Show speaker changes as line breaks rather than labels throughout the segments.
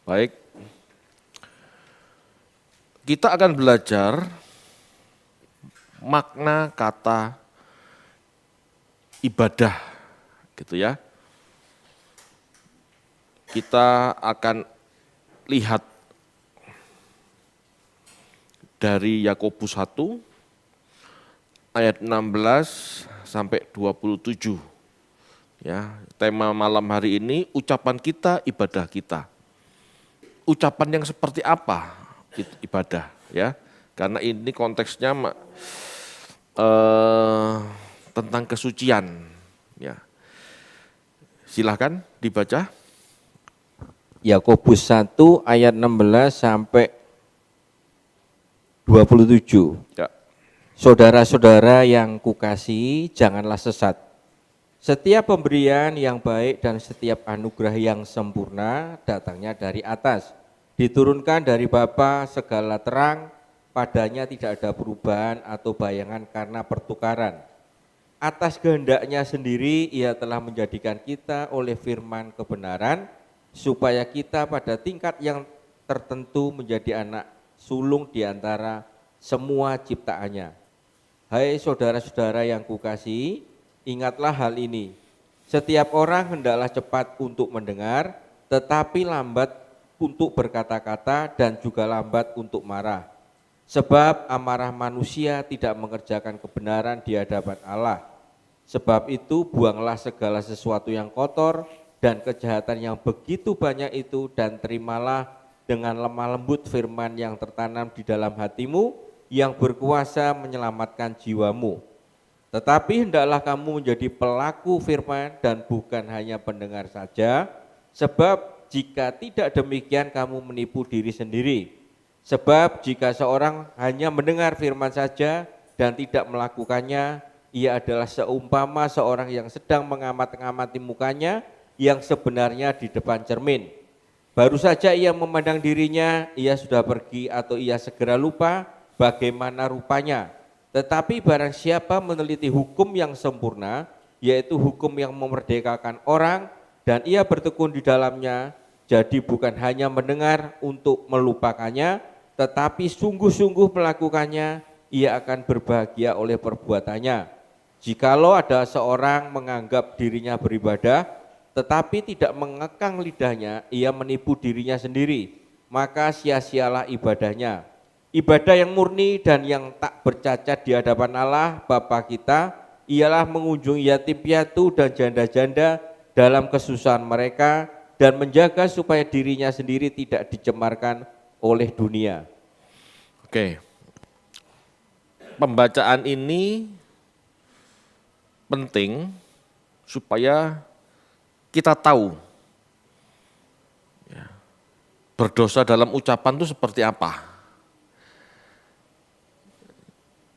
Baik, kita akan belajar makna kata ibadah, gitu ya. Kita akan lihat dari Yakobus 1 ayat 16 sampai 27. Ya, tema malam hari ini ucapan kita, ibadah kita. Ucapan yang seperti apa ibadah, ya? Karena ini konteksnya tentang kesucian, ya. Silahkan dibaca.
Yakobus 1 ayat 16 sampai 27.
Ya.
Saudara-saudara yang kukasihi, janganlah sesat. Setiap pemberian yang baik dan setiap anugerah yang sempurna datangnya dari atas, diturunkan dari Bapa segala terang, padanya tidak ada perubahan atau bayangan karena pertukaran. Atas kehendaknya sendiri ia telah menjadikan kita oleh firman kebenaran, supaya kita pada tingkat yang tertentu menjadi anak sulung di antara semua ciptaannya. Hai saudara-saudara yang kukasihi, ingatlah hal ini. Setiap orang hendaklah cepat untuk mendengar, tetapi lambat untuk berkata-kata dan juga lambat untuk marah. Sebab amarah manusia tidak mengerjakan kebenaran di hadapan Allah. Sebab itu buanglah segala sesuatu yang kotor dan kejahatan yang begitu banyak itu, dan terimalah dengan lemah lembut firman yang tertanam di dalam hatimu, yang berkuasa menyelamatkan jiwamu. Tetapi hendaklah kamu menjadi pelaku firman dan bukan hanya pendengar saja, sebab jika tidak demikian kamu menipu diri sendiri. Sebab jika seorang hanya mendengar firman saja dan tidak melakukannya, ia adalah seumpama seorang yang sedang mengamati mukanya yang sebenarnya di depan cermin. Baru saja ia memandang dirinya, ia sudah pergi atau ia segera lupa bagaimana rupanya. Tetapi barang siapa meneliti hukum yang sempurna, yaitu hukum yang memerdekakan orang, dan ia bertekun di dalamnya, jadi bukan hanya mendengar untuk melupakannya, tetapi sungguh-sungguh melakukannya, ia akan berbahagia oleh perbuatannya. Jikalau ada seorang menganggap dirinya beribadah, tetapi tidak mengekang lidahnya, ia menipu dirinya sendiri, maka sia-sialah ibadahnya. Ibadah yang murni dan yang tak bercacat di hadapan Allah Bapa kita ialah mengunjungi yatim piatu dan janda-janda dalam kesusahan mereka dan menjaga supaya dirinya sendiri tidak dicemarkan oleh dunia.
Oke. Pembacaan ini penting supaya kita tahu ya, berdosa dalam ucapan itu seperti apa.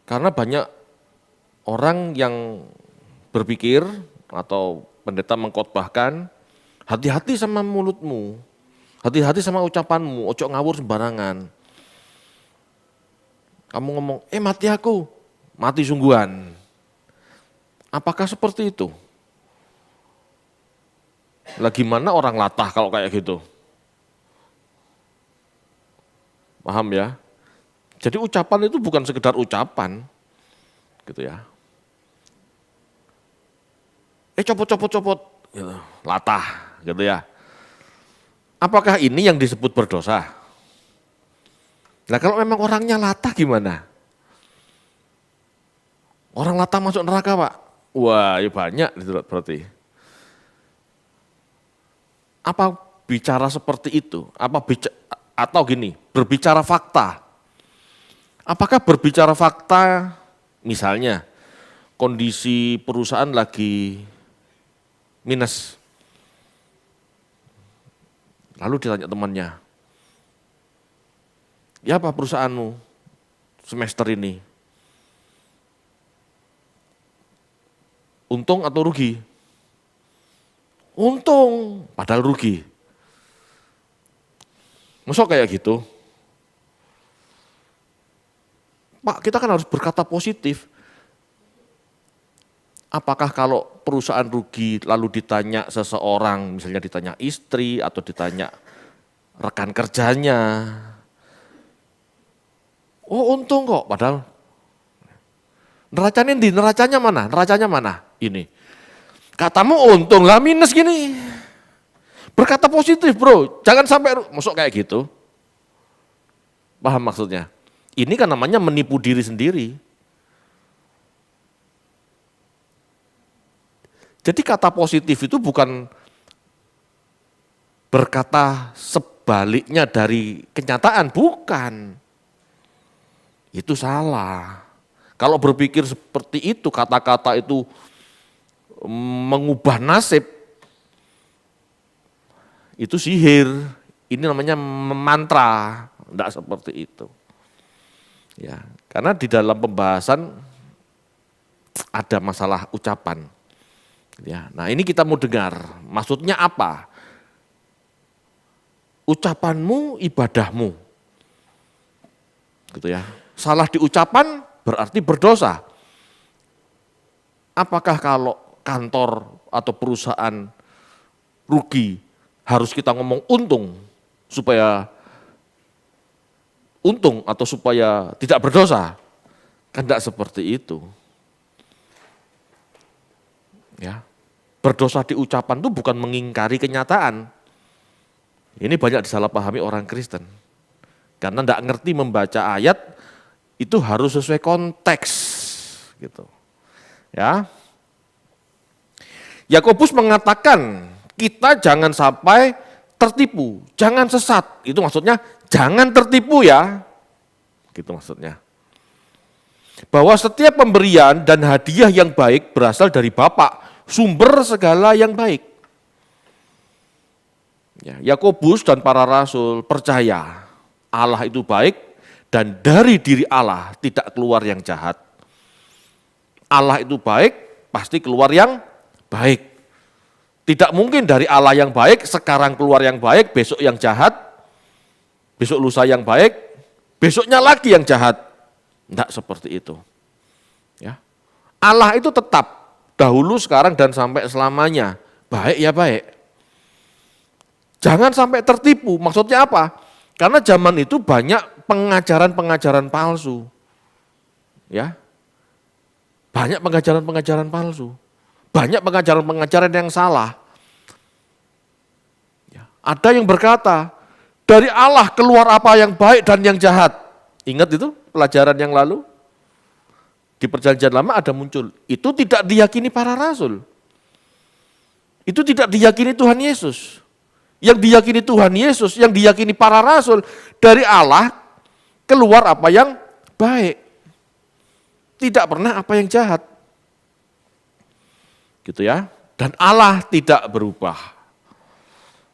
Karena banyak orang yang berpikir atau pendeta mengkhotbahkan, hati-hati sama mulutmu, hati-hati sama ucapanmu, ojo ngawur sembarangan. Kamu ngomong, mati aku, mati sungguhan. Apakah seperti itu? Lah gimana orang latah kalau kayak gitu? Paham ya? Jadi ucapan itu bukan sekedar ucapan, gitu ya. Copot, gitu, latah, gitu ya. Apakah ini yang disebut berdosa? Nah kalau memang orangnya latah gimana? Orang latah masuk neraka Pak? Wah ya banyak gitu berarti. Apa bicara seperti itu? Atau gini, berbicara fakta? Apakah berbicara fakta, misalnya kondisi perusahaan lagi minus, lalu ditanya temannya, ya apa perusahaanmu semester ini? Untung atau rugi? Untung, padahal rugi. Masa kayak gitu? Pak, kita kan harus berkata positif. Apakah kalau perusahaan rugi lalu ditanya seseorang, misalnya ditanya istri atau ditanya rekan kerjanya. Oh untung kok, padahal neracanya mana? Neracanya mana? Ini. Katamu untung lah minus gini. Berkata positif bro, jangan sampai masuk kayak gitu. Paham maksudnya? Ini kan namanya menipu diri sendiri. Jadi kata positif itu bukan berkata sebaliknya dari kenyataan, bukan. Itu salah. Kalau berpikir seperti itu, kata-kata itu mengubah nasib, itu sihir. Ini namanya mantra, enggak seperti itu. Ya, karena di dalam pembahasan ada masalah ucapan. Ya, nah ini kita mau dengar, maksudnya apa? Ucapanmu, ibadahmu. Gitu ya. Salah di ucapan berarti berdosa. Apakah kalau kantor atau perusahaan rugi harus kita ngomong untung supaya untung atau supaya tidak berdosa? Kan tidak seperti itu. Ya. Berdosa di ucapan itu bukan mengingkari kenyataan. Ini banyak disalahpahami orang Kristen. Karena tidak ngerti membaca ayat, itu harus sesuai konteks gitu. Ya. Yakobus mengatakan kita jangan sampai tertipu, jangan sesat. Itu maksudnya jangan tertipu ya. Gitu maksudnya. Bahwa setiap pemberian dan hadiah yang baik berasal dari Bapa, sumber segala yang baik. Ya, Yakobus dan para rasul percaya Allah itu baik, dan dari diri Allah tidak keluar yang jahat. Allah itu baik, pasti keluar yang baik. Tidak mungkin dari Allah yang baik, sekarang keluar yang baik, besok yang jahat, besok lusa yang baik, besoknya lagi yang jahat. Tidak seperti itu. Ya. Allah itu tetap, dahulu, sekarang, dan sampai selamanya. Baik ya baik. Jangan sampai tertipu, maksudnya apa? Karena zaman itu banyak pengajaran-pengajaran palsu. Ya. Banyak pengajaran-pengajaran palsu. Banyak pengajaran-pengajaran yang salah. Ya. Ada yang berkata, dari Allah keluar apa yang baik dan yang jahat. Ingat itu pelajaran yang lalu? Di perjanjian lama ada muncul. Itu tidak diyakini para rasul. Itu tidak diyakini Tuhan Yesus. Yang diyakini Tuhan Yesus, yang diyakini para rasul, dari Allah keluar apa yang baik. Tidak pernah apa yang jahat. Gitu ya. Dan Allah tidak berubah.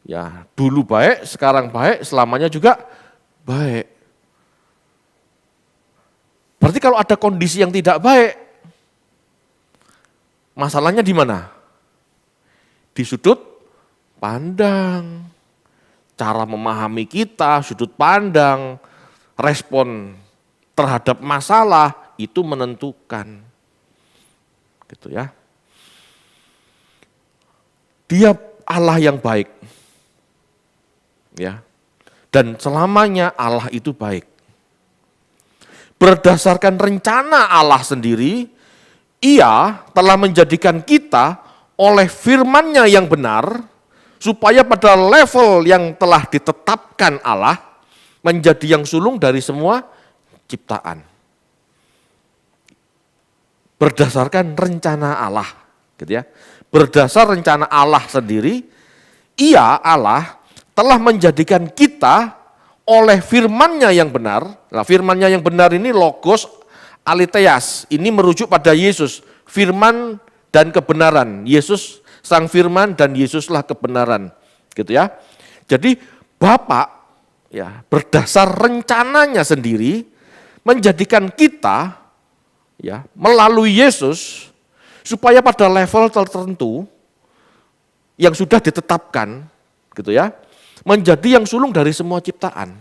Ya, dulu baik, sekarang baik, selamanya juga baik. Berarti kalau ada kondisi yang tidak baik, masalahnya di mana? Di sudut pandang, cara memahami kita, sudut pandang, respon terhadap masalah itu menentukan. Gitu ya. Dia Allah yang baik. Ya. Dan selamanya Allah itu baik. Berdasarkan rencana Allah sendiri, Ia telah menjadikan kita oleh firman-Nya yang benar, supaya pada level yang telah ditetapkan Allah, menjadi yang sulung dari semua ciptaan. Berdasarkan rencana Allah, gitu ya. Berdasar rencana Allah sendiri, Ia Allah telah menjadikan kita oleh firman-Nya yang benar. Nah, firman-Nya yang benar ini logos aletheas, ini merujuk pada Yesus, firman dan kebenaran. Yesus sang firman dan Yesuslah kebenaran, gitu ya. Jadi Bapa ya berdasar rencananya sendiri menjadikan kita ya melalui Yesus supaya pada level tertentu yang sudah ditetapkan, gitu ya, menjadi yang sulung dari semua ciptaan.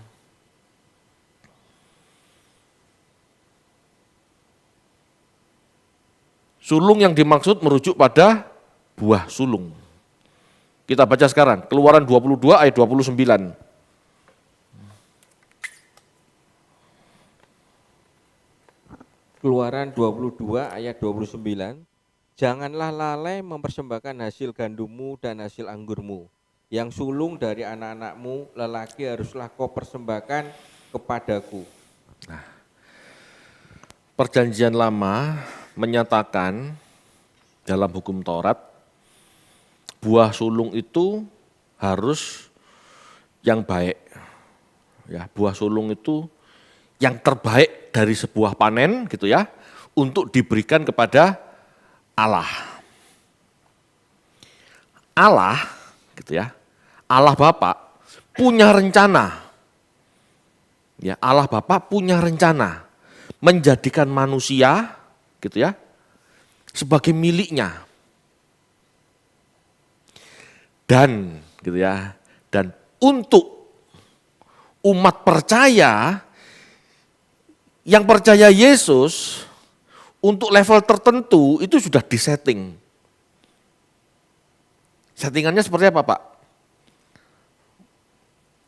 Sulung yang dimaksud merujuk pada buah sulung. Kita baca sekarang, Keluaran 22 ayat 29.
Keluaran 22 ayat 29, janganlah lalai mempersembahkan hasil gandummu dan hasil anggurmu. Yang sulung dari anak-anakmu lelaki haruslah kau persembahkan kepadaku.
Perjanjian Lama menyatakan dalam hukum Taurat, buah sulung itu harus yang baik. Ya, buah sulung itu yang terbaik dari sebuah panen gitu ya, untuk diberikan kepada Allah. Allah gitu ya, Allah Bapa punya rencana. Ya, Allah Bapa punya rencana menjadikan manusia gitu ya sebagai miliknya. Dan gitu ya, dan untuk umat percaya yang percaya Yesus untuk level tertentu itu sudah disetting. Settingannya seperti apa, Pak?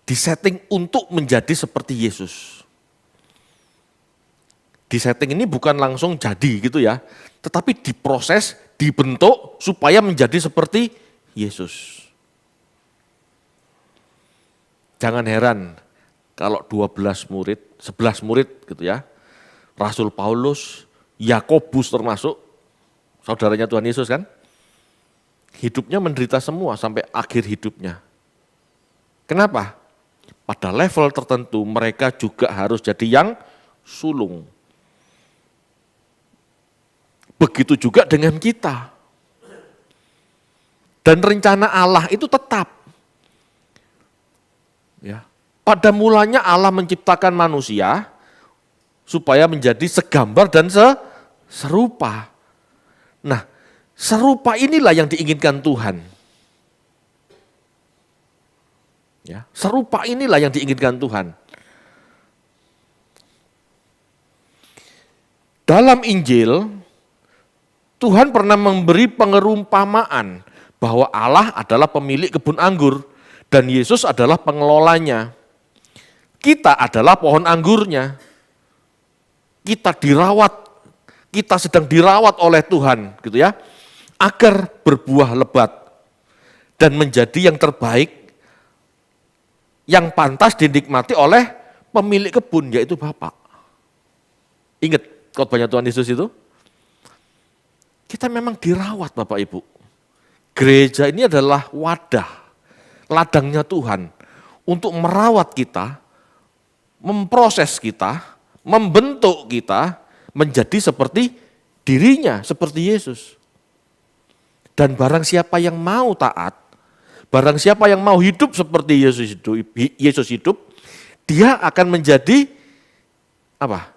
Disetting untuk menjadi seperti Yesus. Disetting ini bukan langsung jadi gitu ya, tetapi diproses, dibentuk supaya menjadi seperti Yesus. Jangan heran kalau 12 murid, 11 murid gitu ya, Rasul Paulus, Yakobus termasuk, saudaranya Tuhan Yesus kan, hidupnya menderita semua sampai akhir hidupnya. Kenapa? Pada level tertentu mereka juga harus jadi yang sulung. Begitu juga dengan kita. Dan rencana Allah itu tetap. Ya. Pada mulanya Allah menciptakan manusia supaya menjadi segambar dan serupa. Nah, serupa inilah yang diinginkan Tuhan. Ya, serupa inilah yang diinginkan Tuhan. Dalam Injil, Tuhan pernah memberi pengerumpamaan bahwa Allah adalah pemilik kebun anggur dan Yesus adalah pengelolanya. Kita adalah pohon anggurnya. Kita dirawat, kita sedang dirawat oleh Tuhan gitu ya, agar berbuah lebat dan menjadi yang terbaik, yang pantas dinikmati oleh pemilik kebun, yaitu Bapak. Ingat khotbahnya Tuhan Yesus itu? Kita memang dirawat Bapak Ibu. Gereja ini adalah wadah, ladangnya Tuhan untuk merawat kita, memproses kita, membentuk kita menjadi seperti dirinya, seperti Yesus. Dan barang siapa yang mau taat, barang siapa yang mau hidup seperti Yesus hidup, dia akan menjadi apa?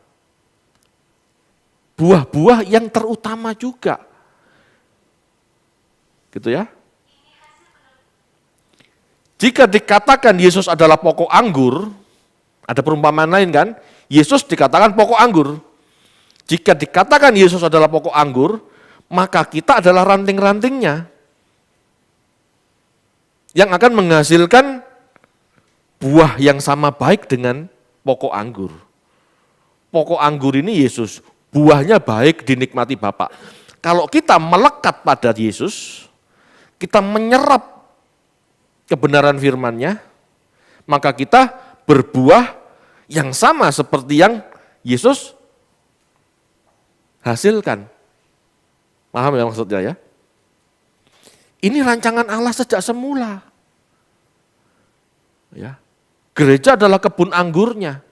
Buah-buah yang terutama juga. Gitu ya. Jika dikatakan Yesus adalah pokok anggur, ada perumpamaan lain kan? Yesus dikatakan pokok anggur. Jika dikatakan Yesus adalah pokok anggur, maka kita adalah ranting-rantingnya yang akan menghasilkan buah yang sama baik dengan pokok anggur. Pokok anggur ini Yesus, buahnya baik dinikmati Bapa. Kalau kita melekat pada Yesus, kita menyerap kebenaran firman-Nya, maka kita berbuah yang sama seperti yang Yesus hasilkan. Paham ya maksudnya ya? Ini rancangan Allah sejak semula. Ya. Gereja adalah kebun anggurnya.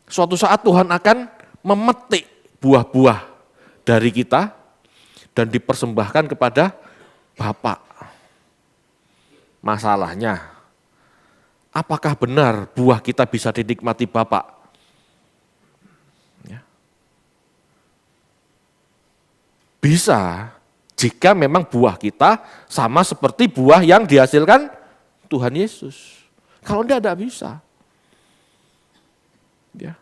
Suatu saat Tuhan akan memetik buah-buah dari kita dan dipersembahkan kepada Bapa. Masalahnya, apakah benar buah kita bisa dinikmati Bapa? Ya. Bisa, jika memang buah kita sama seperti buah yang dihasilkan Tuhan Yesus. Kalau tidak bisa. Ya.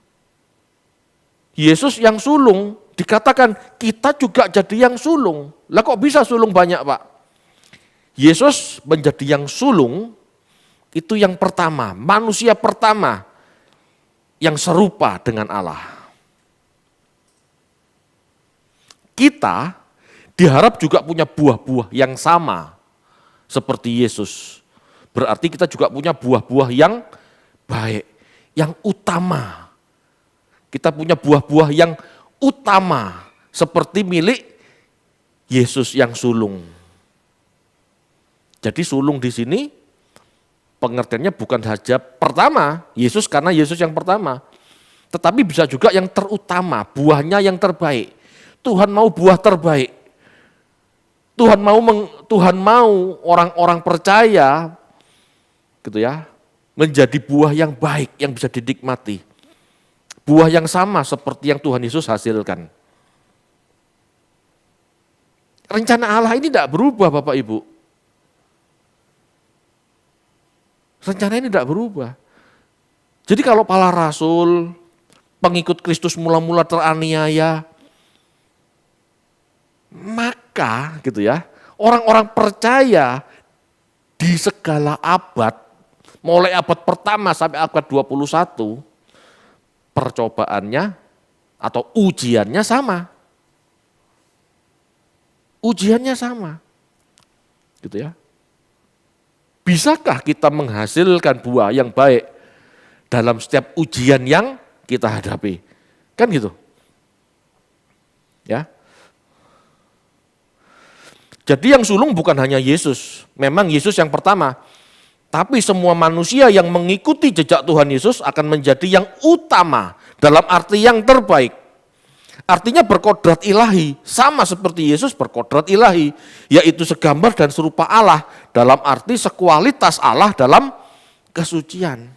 Yesus yang sulung, dikatakan kita juga jadi yang sulung. Lah kok bisa sulung banyak Pak? Yesus menjadi yang sulung, itu yang pertama, manusia pertama yang serupa dengan Allah. kita diharap juga punya buah-buah yang sama seperti Yesus. Berarti kita juga punya buah-buah yang baik, yang utama. Kita punya buah-buah yang utama seperti milik Yesus yang sulung. Jadi sulung di sini pengertiannya bukan saja pertama, Yesus karena Yesus yang pertama, tetapi bisa juga yang terutama, buahnya yang terbaik. Tuhan mau buah terbaik. Tuhan mau orang-orang percaya gitu ya, menjadi buah yang baik yang bisa dinikmati. Buah yang sama seperti yang Tuhan Yesus hasilkan. Rencana Allah ini tidak berubah Bapak Ibu. Rencana ini tidak berubah. Jadi kalau para rasul, pengikut Kristus mula-mula teraniaya, maka gitu ya, orang-orang percaya di segala abad, mulai abad pertama sampai abad 21, percobaannya atau ujiannya sama. Ujiannya sama. Gitu ya. Bisakah kita menghasilkan buah yang baik dalam setiap ujian yang kita hadapi? Kan gitu. Ya. Jadi yang sulung bukan hanya Yesus. Memang Yesus yang pertama. Tapi semua manusia yang mengikuti jejak Tuhan Yesus akan menjadi yang utama dalam arti yang terbaik. Artinya berkodrat ilahi, sama seperti Yesus berkodrat ilahi, yaitu segambar dan serupa Allah, dalam arti sekualitas Allah dalam kesucian.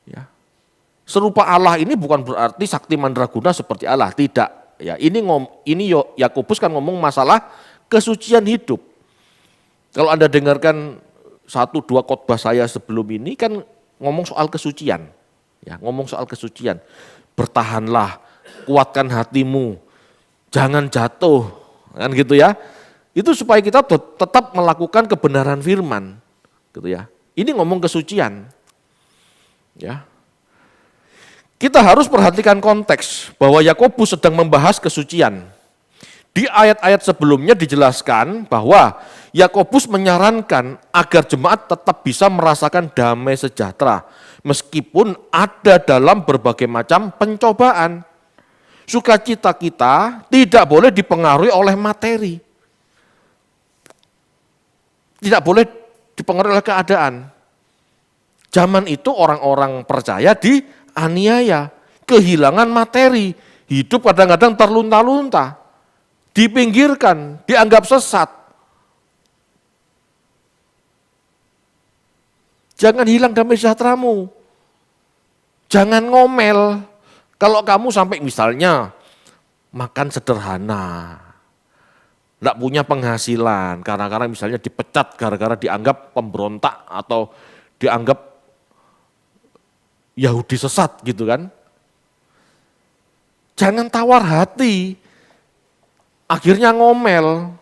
Ya. Serupa Allah ini bukan berarti sakti mandraguna seperti Allah, tidak. Ya, ini Yakobus kan ngomong masalah kesucian hidup. Kalau Anda dengarkan 1-2 khotbah saya sebelum ini kan ngomong soal kesucian. Ya, ngomong soal kesucian. Bertahanlah, kuatkan hatimu, jangan jatuh, kan gitu ya. Itu supaya kita tetap melakukan kebenaran firman, gitu ya. Ini ngomong kesucian, ya. Kita harus perhatikan konteks bahwa Yakobus sedang membahas kesucian. Di ayat-ayat sebelumnya dijelaskan bahwa Yakobus menyarankan agar jemaat tetap bisa merasakan damai sejahtera meskipun ada dalam berbagai macam pencobaan. Sukacita kita tidak boleh dipengaruhi oleh materi. Tidak boleh dipengaruhi oleh keadaan. Zaman itu orang-orang percaya dianiaya, kehilangan materi, hidup kadang-kadang terlunta-lunta, dipinggirkan, dianggap sesat. Jangan hilang damai sejahteramu. Jangan ngomel. Kalau kamu sampai misalnya makan sederhana, enggak punya penghasilan, karena misalnya dipecat gara-gara dianggap pemberontak atau dianggap Yahudi sesat gitu kan. Jangan tawar hati, akhirnya ngomel.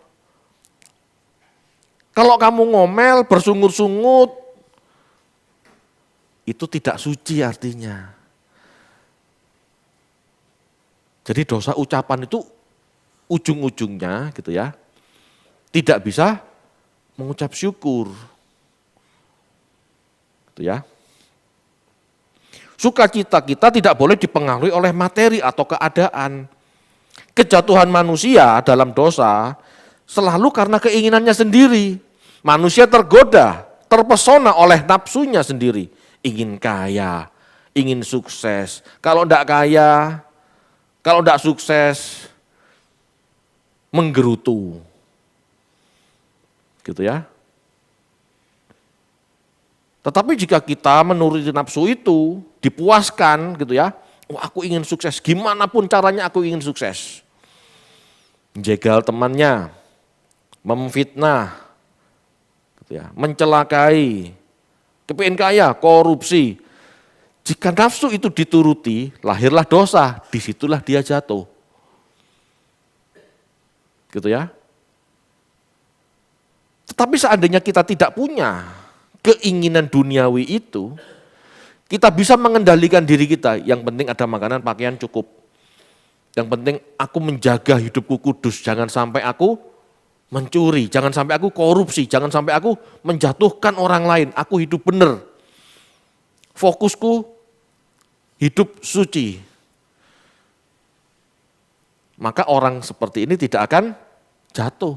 Kalau kamu ngomel, bersungut-sungut, itu tidak suci artinya. Jadi dosa ucapan itu ujung-ujungnya gitu ya, tidak bisa mengucap syukur. Gitu ya. Sukacita kita tidak boleh dipengaruhi oleh materi atau keadaan. Kejatuhan manusia dalam dosa selalu karena keinginannya sendiri. Manusia tergoda, terpesona oleh nafsunya sendiri. Ingin kaya, ingin sukses. Kalau enggak kaya, kalau tidak sukses, menggerutu. Gitu ya. Tetapi jika kita menuruti nafsu itu, dipuaskan gitu ya, oh, aku ingin sukses, gimana pun caranya aku ingin sukses. Menjegal temannya, memfitnah, gitu ya, mencelakai, kepingin kaya, korupsi. Jika nafsu itu dituruti, lahirlah dosa, disitulah dia jatuh. Gitu ya. Tetapi seandainya kita tidak punya keinginan duniawi itu, kita bisa mengendalikan diri kita, yang penting ada makanan, pakaian cukup. Yang penting aku menjaga hidupku kudus, jangan sampai aku mencuri, jangan sampai aku korupsi, jangan sampai aku menjatuhkan orang lain, aku hidup benar. Fokusku hidup suci. Maka orang seperti ini tidak akan jatuh.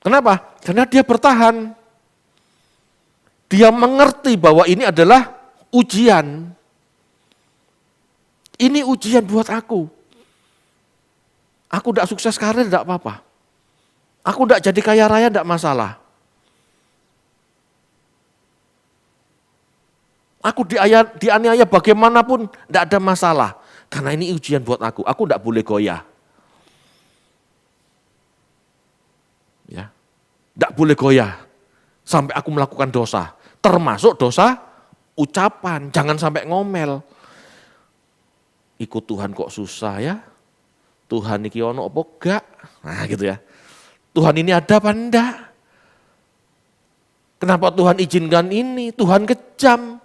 Kenapa? Karena dia bertahan. Dia mengerti bahwa ini adalah ujian. Ini ujian buat aku. Aku tidak sukses karir tidak apa-apa. Aku tidak jadi kaya raya tidak masalah. Aku dianiaya bagaimanapun tidak ada masalah. Karena ini ujian buat aku tidak boleh goyah. Ya, tidak boleh goyah sampai aku melakukan dosa. Termasuk dosa ucapan, jangan sampai ngomel. Ikut Tuhan kok susah ya? Tuhan iki ono apa gak? Nah gitu ya. Tuhan ini ada apa enggak? Kenapa Tuhan izinkan ini? Tuhan kejam.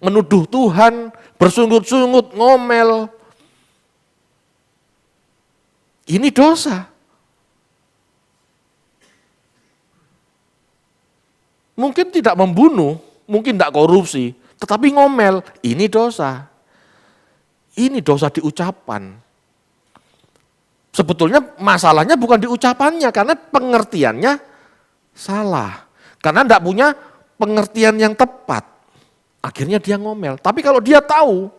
Menuduh Tuhan, bersungut-sungut, ngomel. Ini dosa. Mungkin tidak membunuh, mungkin tidak korupsi, tetapi ngomel, ini dosa. Ini dosa di ucapan. Sebetulnya masalahnya bukan di ucapannya, karena pengertiannya salah. Karena tidak punya pengertian yang tepat. Akhirnya dia ngomel. Tapi kalau dia tahu,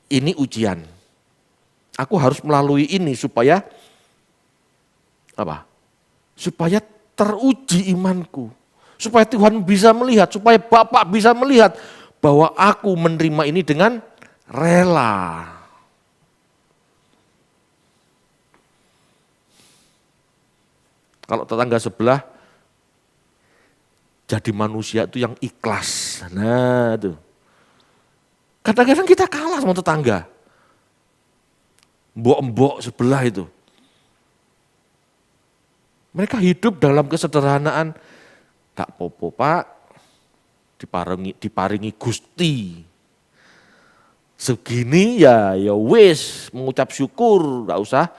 ini ujian. Aku harus melalui ini supaya apa? Supaya teruji imanku. Supaya Tuhan bisa melihat, supaya Bapak bisa melihat bahwa aku menerima ini dengan rela. Kalau tetangga sebelah jadi manusia itu yang ikhlas. Nah itu. Kadang-kadang kita kalah sama tetangga. Mbok-mbok sebelah itu. Mereka hidup dalam kesederhanaan. Gak popo Pak, diparingi Gusti. Segini ya wis mengucap syukur, gak usah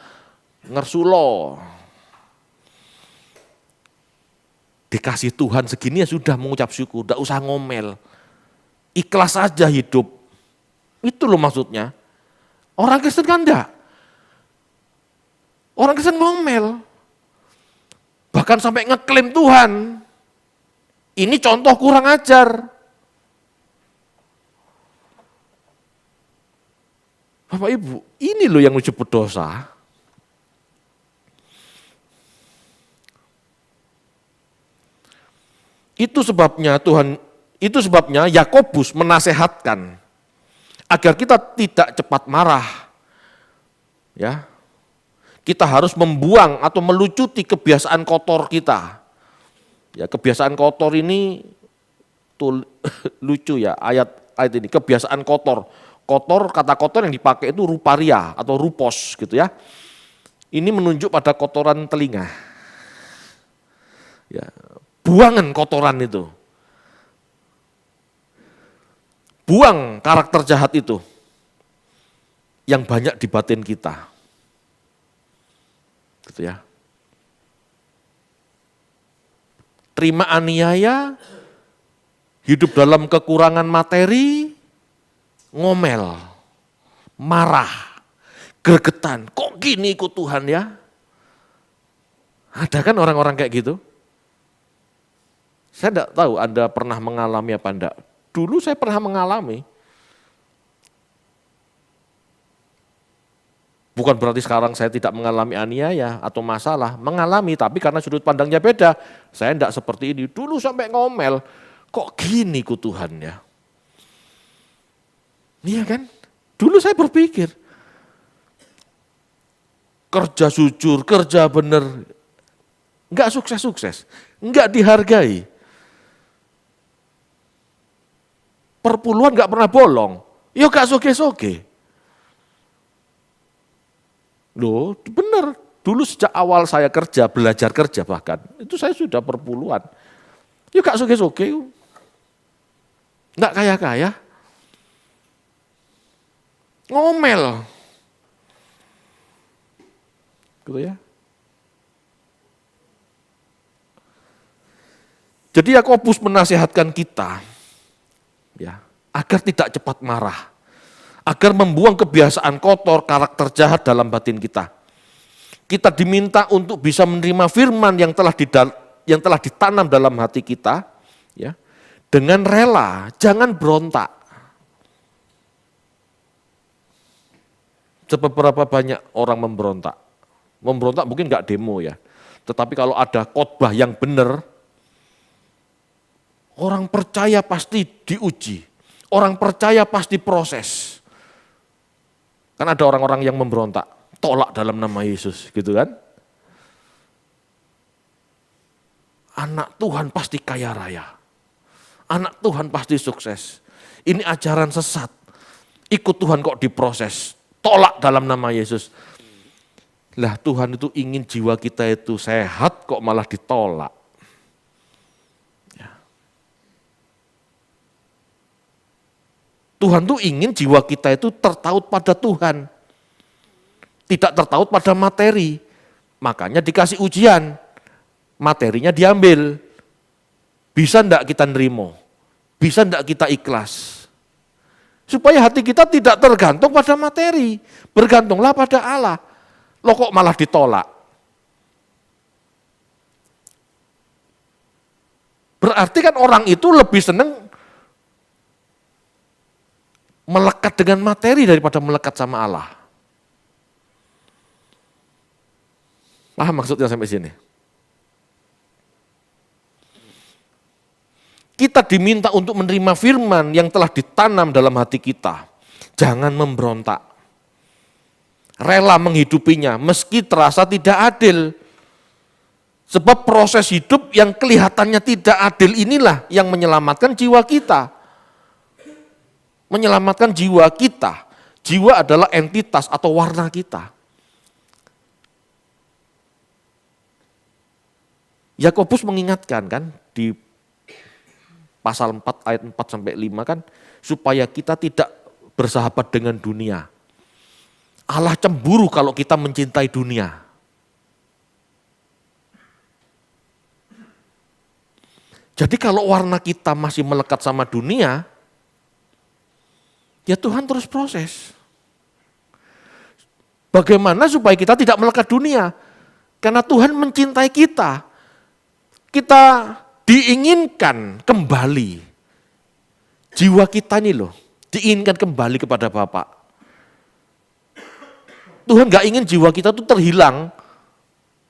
ngersulo. Dikasih Tuhan segini ya sudah mengucap syukur, gak usah ngomel. Ikhlas aja hidup. Itu loh maksudnya. Orang Kristen kan enggak. Orang Kristen ngomel. Bahkan sampai ngeklaim Tuhan. Ini contoh kurang ajar. Bapak Ibu, ini loh yang disebut dosa. Itu sebabnya Yakobus menasehatkan agar kita tidak cepat marah. Ya. Kita harus membuang atau melucuti kebiasaan kotor kita. Ya, kebiasaan kotor ini tuh lucu ya, ayat ini kebiasaan kotor. Kotor, kata kotor yang dipakai itu ruparia atau rupos gitu ya. Ini menunjuk pada kotoran telinga. Ya, buangan kotoran itu. Buang karakter jahat itu yang banyak di batin kita. Gitu ya. Terima aniaya, hidup dalam kekurangan materi, ngomel, marah, gregetan. Kok gini ikut Tuhan ya? Ada kan orang-orang kayak gitu? Saya tidak tahu Anda pernah mengalami apa enggak. Dulu saya pernah mengalami. Bukan berarti sekarang saya tidak mengalami aniaya atau masalah. Mengalami, tapi karena sudut pandangnya beda. Saya tidak seperti ini. Dulu sampai ngomel, kok gini ku Tuhan ya? Iya kan? Dulu saya berpikir, kerja jujur, kerja benar, enggak sukses-sukses, enggak dihargai. Perpuluhan enggak pernah bolong, ya enggak soge-soge. Loh benar, dulu sejak awal saya kerja, belajar kerja bahkan, itu saya sudah perpuluhan. Ya enggak soge-soge, enggak kaya-kaya. ngomel. Gitu ya. Jadi Yakobus menasihatkan kita ya, agar tidak cepat marah, agar membuang kebiasaan kotor, karakter jahat dalam batin kita. Kita diminta untuk bisa menerima firman yang telah ditanam dalam hati kita, ya, dengan rela, jangan berontak. Seberapa banyak orang memberontak? Memberontak mungkin nggak demo ya, tetapi kalau ada khotbah yang benar, orang percaya pasti diuji, orang percaya pasti proses. Kan ada orang-orang yang memberontak, tolak dalam nama Yesus, gitu kan? Anak Tuhan pasti kaya raya, anak Tuhan pasti sukses. Ini ajaran sesat, ikut Tuhan kok diproses, tolak dalam nama Yesus. Lah Tuhan itu ingin jiwa kita itu sehat kok malah ditolak. Tuhan tuh ingin jiwa kita itu tertaut pada Tuhan. Tidak tertaut pada materi. Makanya dikasih ujian. Materinya diambil. Bisa enggak kita nerimo? Bisa enggak kita ikhlas? Supaya hati kita tidak tergantung pada materi. Bergantunglah pada Allah. Loh kok malah ditolak? Berarti kan orang itu lebih senang melekat dengan materi daripada melekat sama Allah. Paham maksudnya sampai sini? Kita diminta untuk menerima firman yang telah ditanam dalam hati kita. Jangan memberontak. Rela menghidupinya meski terasa tidak adil. Sebab proses hidup yang kelihatannya tidak adil inilah yang menyelamatkan jiwa kita. Menyelamatkan jiwa kita. Jiwa adalah entitas atau warna kita. Yakobus mengingatkan kan di pasal 4 ayat 4 sampai 5 kan supaya kita tidak bersahabat dengan dunia. Allah cemburu kalau kita mencintai dunia. Jadi kalau warna kita masih melekat sama dunia, ya Tuhan terus proses. Bagaimana supaya kita tidak melekat dunia? Karena Tuhan mencintai kita. Kita diinginkan kembali. Jiwa kita ini loh, diinginkan kembali kepada Bapa. Tuhan gak ingin jiwa kita itu terhilang,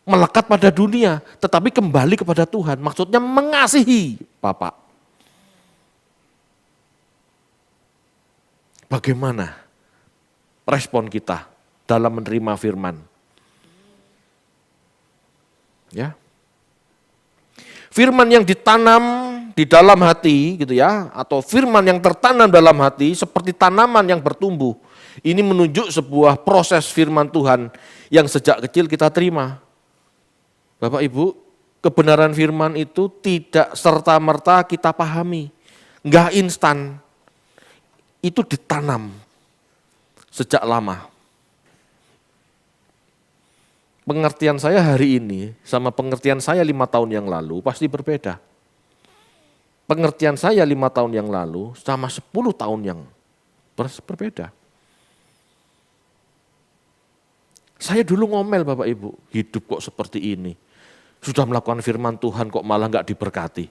melekat pada dunia, tetapi kembali kepada Tuhan. Maksudnya mengasihi Bapa. Bagaimana respon kita dalam menerima firman? Ya. Firman yang ditanam di dalam hati gitu ya, atau firman yang tertanam dalam hati seperti tanaman yang bertumbuh. Ini menunjuk sebuah proses firman Tuhan yang sejak kecil kita terima. Bapak Ibu, kebenaran firman itu tidak serta-merta kita pahami. Enggak instan. Itu ditanam sejak lama. Pengertian saya hari ini sama pengertian saya 5 tahun yang lalu pasti berbeda. Pengertian saya 5 tahun yang lalu sama 10 tahun yang berbeda. Saya dulu ngomel Bapak Ibu, hidup kok seperti ini. Sudah melakukan firman Tuhan kok malah enggak diberkati.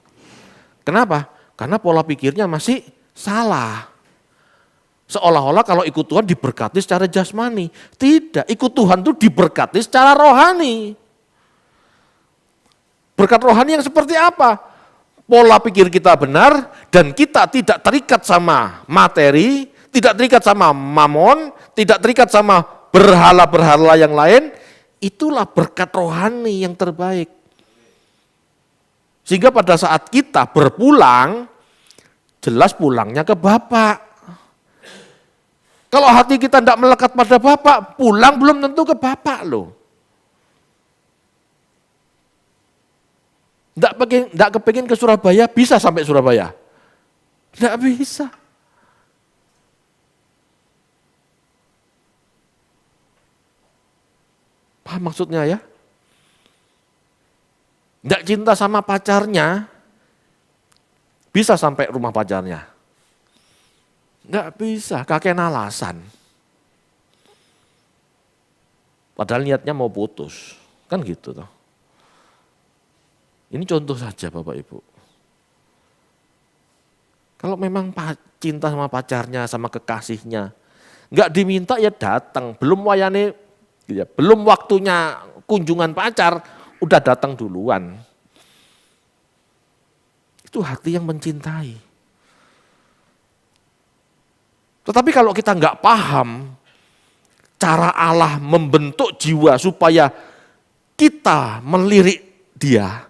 Kenapa? Karena pola pikirnya masih salah. Seolah-olah kalau ikut Tuhan diberkati secara jasmani. Tidak, ikut Tuhan itu diberkati secara rohani. Berkat rohani yang seperti apa? Pola pikir kita benar dan kita tidak terikat sama materi, tidak terikat sama mamon, tidak terikat sama berhala-berhala yang lain. Itulah berkat rohani yang terbaik. Sehingga pada saat kita berpulang, jelas pulangnya ke Bapa. Kalau hati kita tidak melekat pada Bapak, pulang belum tentu ke Bapak loh. Tidak kepingin ke Surabaya, bisa sampai Surabaya? Tidak bisa. Paham maksudnya ya? Nggak cinta sama pacarnya, bisa sampai rumah pacarnya. Nggak bisa, kakek alasan. Padahal niatnya mau putus, kan gitu toh. Ini contoh saja Bapak Ibu. Kalau memang cinta sama pacarnya, sama kekasihnya, nggak diminta ya datang, belum wayane, ya, belum waktunya kunjungan pacar, udah datang duluan. Itu hati yang mencintai. Tetapi kalau kita nggak paham cara Allah membentuk jiwa supaya kita melirik Dia,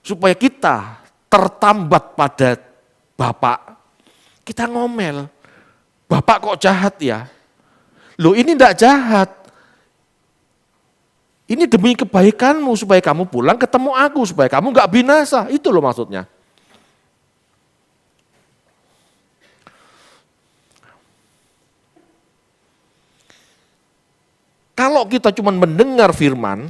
supaya kita tertambat pada Bapak, kita ngomel, Bapak kok jahat ya? Loh ini enggak jahat. Ini demi kebaikanmu supaya kamu pulang ketemu aku, supaya kamu enggak binasa. Itu loh maksudnya. Kalau kita cuma mendengar firman,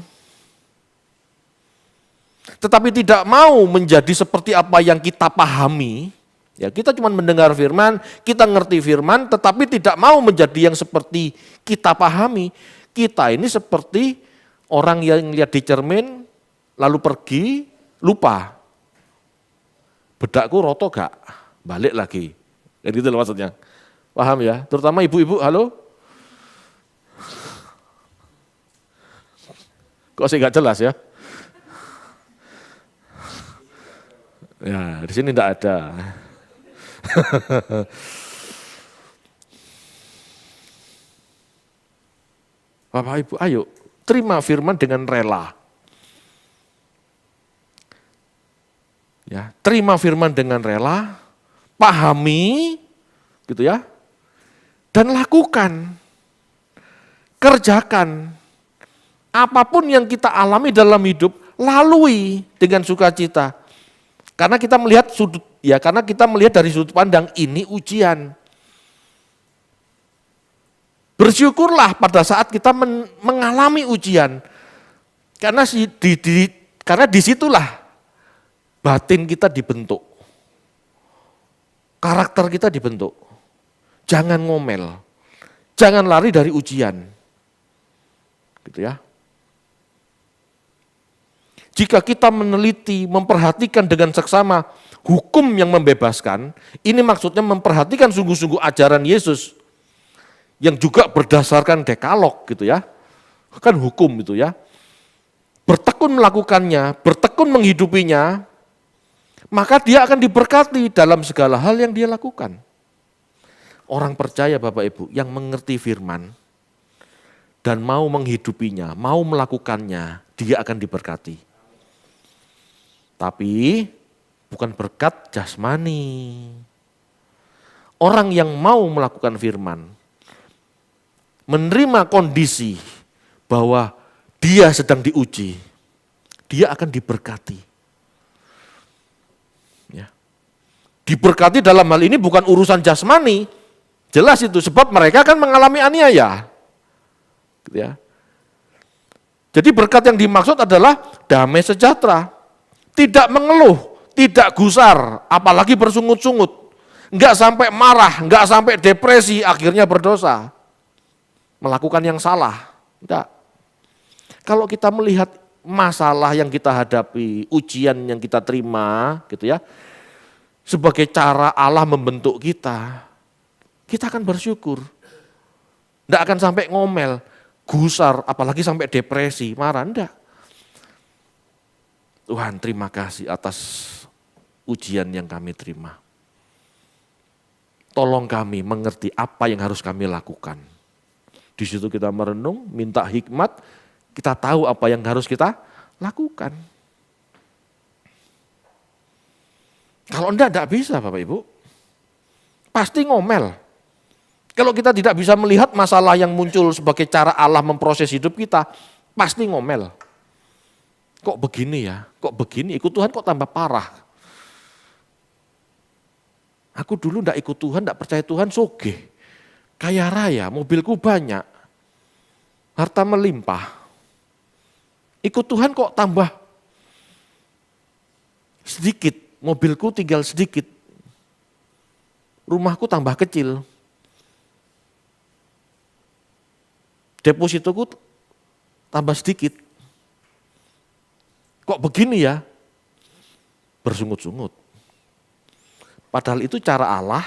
tetapi tidak mau menjadi seperti apa yang kita pahami, ya kita cuma mendengar firman, kita ngerti firman, tetapi tidak mau menjadi yang seperti kita pahami. Kita ini seperti orang yang lihat di cermin, lalu pergi, lupa. Bedakku roto gak? Balik lagi. Kayak gitu loh maksudnya. Paham ya? Terutama ibu-ibu, halo? Kok sih gak jelas ya? Ya, di sini enggak ada. Bapak Ibu, ayo terima firman dengan rela. Ya, terima firman dengan rela, pahami gitu ya. Dan lakukan. Kerjakan. Apapun yang kita alami dalam hidup, lalui dengan sukacita. Karena kita melihat dari sudut pandang ini ujian. Bersyukurlah pada saat kita mengalami ujian. Karena disitulah batin kita dibentuk. Karakter kita dibentuk. Jangan ngomel. Jangan lari dari ujian. Gitu ya. Jika kita meneliti, memperhatikan dengan seksama hukum yang membebaskan, ini maksudnya memperhatikan sungguh-sungguh ajaran Yesus yang juga berdasarkan dekalog gitu ya. Kan hukum itu ya. Bertekun melakukannya, bertekun menghidupinya, maka dia akan diberkati dalam segala hal yang dia lakukan. Orang percaya Bapak Ibu yang mengerti firman dan mau menghidupinya, mau melakukannya, dia akan diberkati. Tapi bukan berkat jasmani. Orang yang mau melakukan firman, menerima kondisi bahwa dia sedang diuji, dia akan diberkati. Ya. Diberkati dalam hal ini bukan urusan jasmani, jelas itu sebab mereka kan mengalami aniaya. Gitu ya. Jadi berkat yang dimaksud adalah damai sejahtera. Tidak mengeluh, tidak gusar, apalagi bersungut-sungut. Enggak sampai marah, enggak sampai depresi, akhirnya berdosa. Melakukan yang salah. Enggak. Kalau kita melihat masalah yang kita hadapi, ujian yang kita terima, gitu ya, sebagai cara Allah membentuk kita akan bersyukur. Enggak akan sampai ngomel, gusar, apalagi sampai depresi, marah, enggak. Tuhan terima kasih atas ujian yang kami terima. Tolong kami mengerti apa yang harus kami lakukan. Di situ kita merenung, minta hikmat, kita tahu apa yang harus kita lakukan. Kalau enggak bisa Bapak Ibu. Pasti ngomel. Kalau kita tidak bisa melihat masalah yang muncul sebagai cara Allah memproses hidup kita, pasti ngomel. Kok begini ya? Kok begini? Ikut Tuhan kok tambah parah? Aku dulu enggak ikut Tuhan, enggak percaya Tuhan, sogeh. Kaya raya, mobilku banyak. Harta melimpah. Ikut Tuhan kok tambah sedikit, mobilku tinggal sedikit, rumahku tambah kecil, depositoku tambah sedikit. Kok begini ya? Bersungut-sungut. Padahal itu cara Allah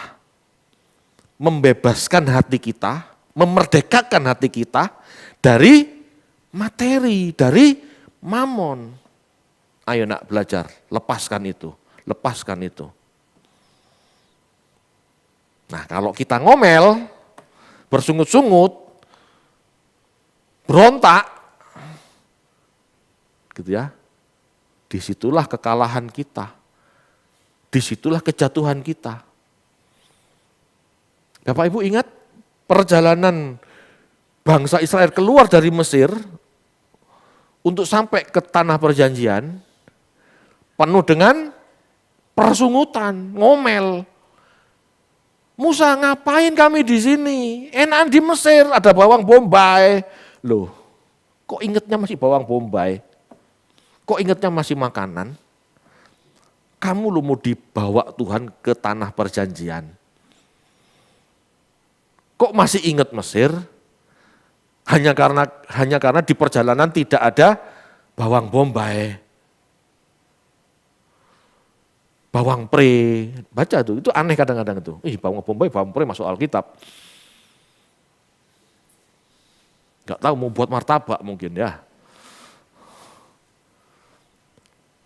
membebaskan hati kita, memerdekakan hati kita dari materi, dari mamon. Ayo nak belajar, lepaskan itu, lepaskan itu. Nah kalau kita ngomel, bersungut-sungut, berontak, gitu ya, disitulah kekalahan kita, disitulah kejatuhan kita. Bapak Ibu ingat perjalanan bangsa Israel keluar dari Mesir untuk sampai ke tanah perjanjian, penuh dengan persungutan, ngomel. Musa, ngapain kami di sini? Enakan di Mesir, ada bawang bombay. Loh, kok ingetnya masih bawang bombay? Kok ingetnya masih makanan? Kamu lu mau dibawa Tuhan ke tanah perjanjian. Kok masih ingat Mesir? Hanya karena di perjalanan tidak ada bawang bombay. Bawang pre, baca tuh, itu aneh kadang-kadang itu. Bawang pre masuk Alkitab. Gak tahu mau buat martabak mungkin ya.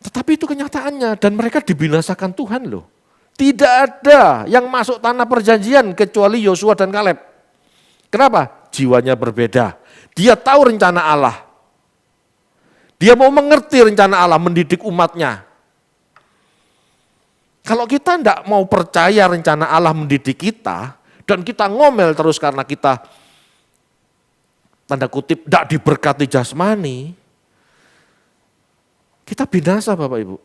Tetapi itu kenyataannya dan mereka dibinasakan Tuhan loh. Tidak ada yang masuk tanah perjanjian kecuali Yosua dan Kaleb. Kenapa? Jiwanya berbeda. Dia tahu rencana Allah. Dia mau mengerti rencana Allah mendidik umatnya. Kalau kita tidak mau percaya rencana Allah mendidik kita, dan kita ngomel terus karena kita, tanda kutip, tidak diberkati jasmani, kita binasa Bapak Ibu.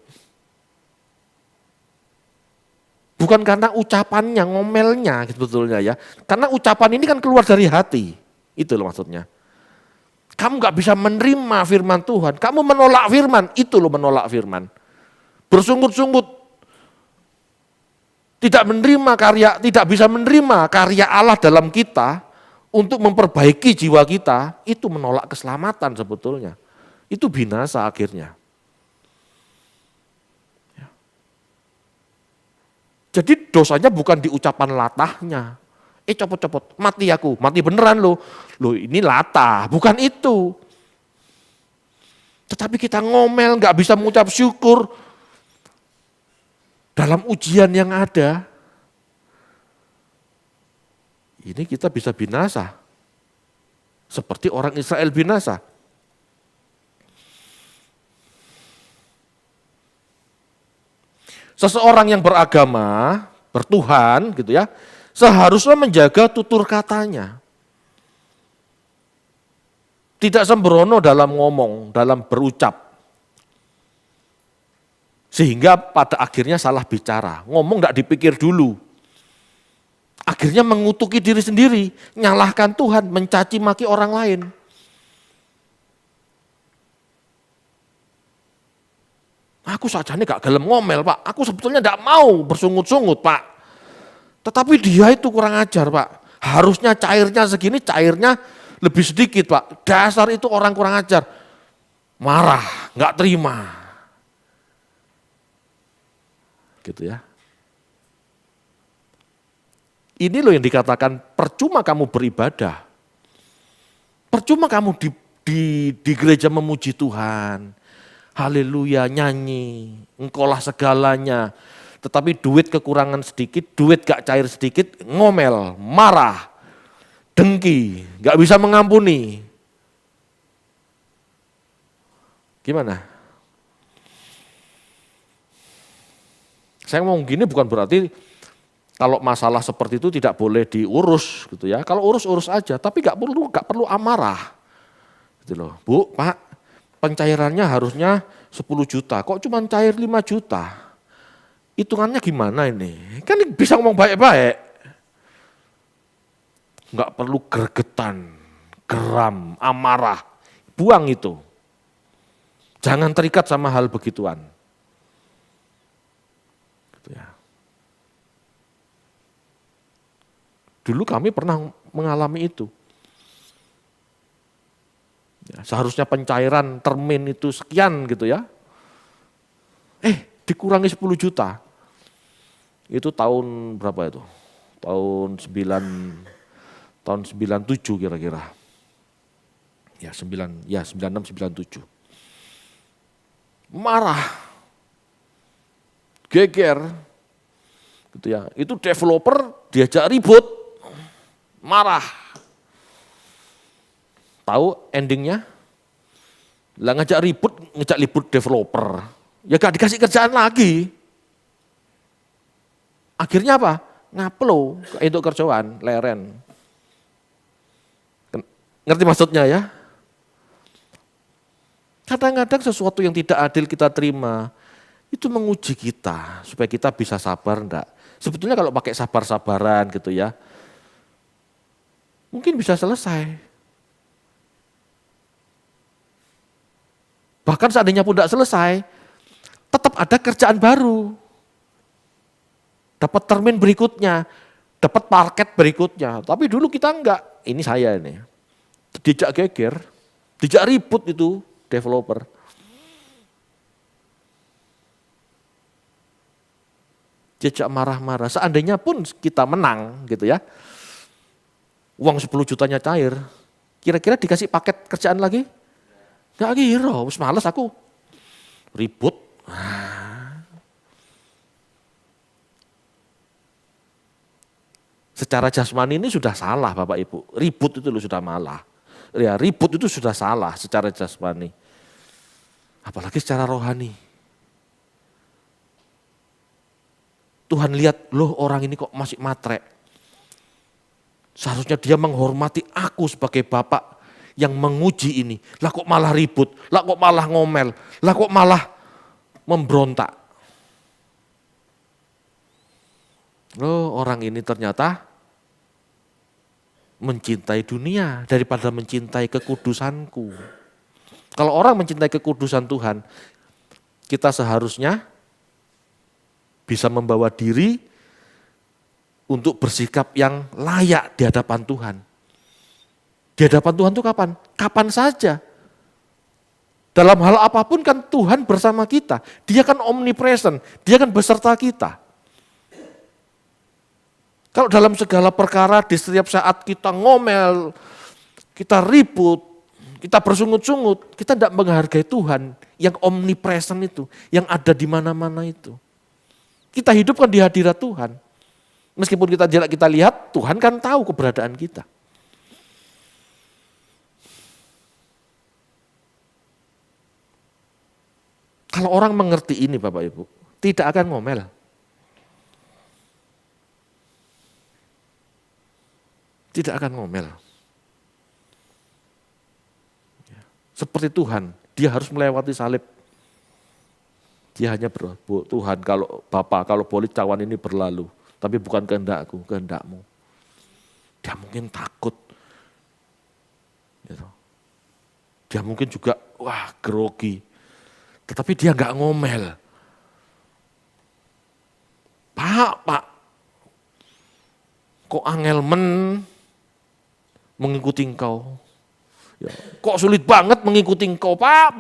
Bukan karena ucapannya, ngomelnya sebetulnya ya. Karena ucapan ini kan keluar dari hati, itu loh maksudnya. Kamu gak bisa menerima firman Tuhan, kamu menolak firman, itu loh menolak firman. Bersungut-sungut, tidak bisa menerima karya Allah dalam kita untuk memperbaiki jiwa kita, itu menolak keselamatan sebetulnya. Itu binasa akhirnya. Jadi dosanya bukan di ucapan latahnya. Copot-copot, mati aku, mati beneran loh. Loh ini latah, bukan itu. Tetapi kita ngomel, gak bisa mengucap syukur. Dalam ujian yang ada, ini kita bisa binasa. Seperti orang Israel binasa. Seseorang yang beragama, bertuhan gitu ya, seharusnya menjaga tutur katanya. Tidak sembrono dalam ngomong, dalam berucap. Sehingga pada akhirnya salah bicara, ngomong tidak dipikir dulu. Akhirnya mengutuki diri sendiri, nyalahkan Tuhan, mencaci maki orang lain. Aku saja ini gak gelem ngomel Pak, aku sebetulnya tidak mau bersungut-sungut Pak. Tetapi dia itu kurang ajar Pak, harusnya cairnya segini, cairnya lebih sedikit Pak. Dasar itu orang kurang ajar, marah, gak terima. Gitu ya. Ini loh yang dikatakan percuma kamu beribadah. Percuma kamu di gereja memuji Tuhan. Haleluya, nyanyi, engkaulah segalanya. Tetapi duit kekurangan sedikit, duit gak cair sedikit, ngomel, marah, dengki, gak bisa mengampuni. Gimana? Saya ngomong gini bukan berarti kalau masalah seperti itu tidak boleh diurus gitu ya. Kalau urus aja, tapi gak perlu amarah. Gitu loh. Bu, Pak, pencairannya harusnya 10 juta, kok cuma cair 5 juta? Hitungannya gimana ini? Kan bisa ngomong baik-baik. Gak perlu gregetan, geram, amarah, buang itu. Jangan terikat sama hal begituan. Gitu ya. Dulu kami pernah mengalami itu. Ya, seharusnya pencairan termin itu sekian gitu ya. Dikurangi 10 juta. Itu tahun berapa itu? Tahun 97 kira-kira. Ya 96 97. Marah. Geger. Gitu ya. Itu developer diajak ribut. Marah. Tahu endingnya? Lah ngajak ribut developer. Ya gak dikasih kerjaan lagi. Akhirnya apa? Ngaplo untuk kerjaan, leren. Ngerti maksudnya ya? Kadang-kadang sesuatu yang tidak adil kita terima, itu menguji kita, supaya kita bisa sabar enggak. Sebetulnya kalau pakai sabar-sabaran gitu ya, mungkin bisa selesai. Bahkan seandainya pun enggak selesai, tetap ada kerjaan baru. Dapat termin berikutnya, dapat parket berikutnya. Tapi dulu kita enggak, ini saya ini. Dijak geger, dijak ribut itu developer. Dijak marah-marah, seandainya pun kita menang gitu ya. Uang 10 jutanya cair, kira-kira dikasih paket kerjaan lagi? Enggak kira, wis males aku. Ribut. Secara jasmani ini sudah salah Bapak Ibu. Ribut itu sudah malah. Ya, ribut itu sudah salah secara jasmani. Apalagi secara rohani. Tuhan lihat, loh orang ini kok masih matre. Seharusnya dia menghormati aku sebagai Bapak yang menguji ini. Lah kok malah ribut, lah kok malah ngomel, lah kok malah memberontak. Loh orang ini ternyata mencintai dunia daripada mencintai kekudusanku. Kalau orang mencintai kekudusan Tuhan, kita seharusnya bisa membawa diri untuk bersikap yang layak di hadapan Tuhan. Di hadapan Tuhan itu kapan? Kapan saja. Dalam hal apapun kan Tuhan bersama kita. Dia kan omnipresent, dia kan beserta kita. Kalau dalam segala perkara di setiap saat kita ngomel, kita ribut, kita bersungut-sungut, kita tidak menghargai Tuhan yang omnipresent itu, yang ada di mana-mana itu. Kita hidup kan di hadirat Tuhan. Meskipun kita lihat, Tuhan kan tahu keberadaan kita. Kalau orang mengerti ini Bapak Ibu, tidak akan ngomel. Tidak akan ngomel. Seperti Tuhan, dia harus melewati salib. Dia hanya Tuhan kalau Bapa, kalau boleh cawan ini berlalu. Tapi bukan kehendakku, kehendakmu. Dia mungkin takut. Gitu. Dia mungkin juga, wah grogi. Tetapi dia enggak ngomel. Pak, kok angelmen mengikuti engkau? Ya, kok sulit banget mengikuti engkau, Pak?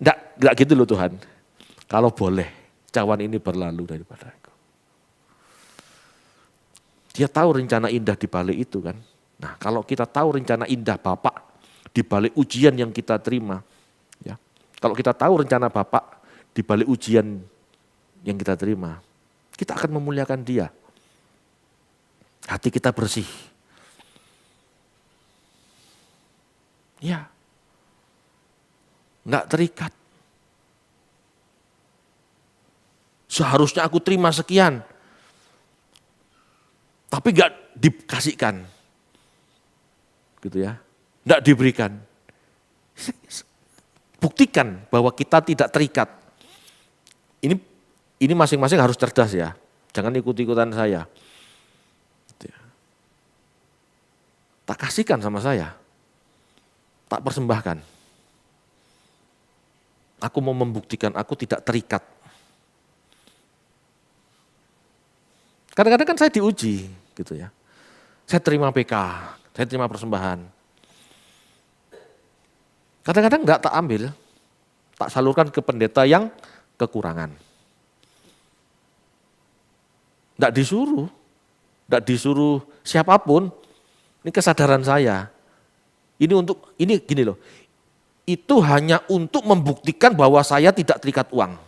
Enggak gitu loh Tuhan. Kalau boleh, cawan ini berlalu daripada engkau. Dia tahu rencana indah di balik itu kan. Nah kalau kita tahu rencana indah Bapak di balik ujian yang kita terima. Ya, kalau kita tahu rencana Bapak di balik ujian yang kita terima, kita akan memuliakan Dia. Hati kita bersih. Ya, enggak terikat. Seharusnya aku terima sekian, tapi enggak dikasihkan. Gitu ya. Enggak diberikan. Buktikan bahwa kita tidak terikat. Ini masing-masing harus cerdas ya. Jangan ikut-ikutan saya. Gitu ya. Tak kasihkan sama saya. Tak persembahkan. Aku mau membuktikan aku tidak terikat. Kadang-kadang kan saya diuji gitu ya. Saya terima PK, saya terima persembahan. Kadang-kadang enggak tak ambil, tak salurkan ke pendeta yang kekurangan. Enggak disuruh siapapun. Ini kesadaran saya. Ini gini loh. Itu hanya untuk membuktikan bahwa saya tidak terikat uang.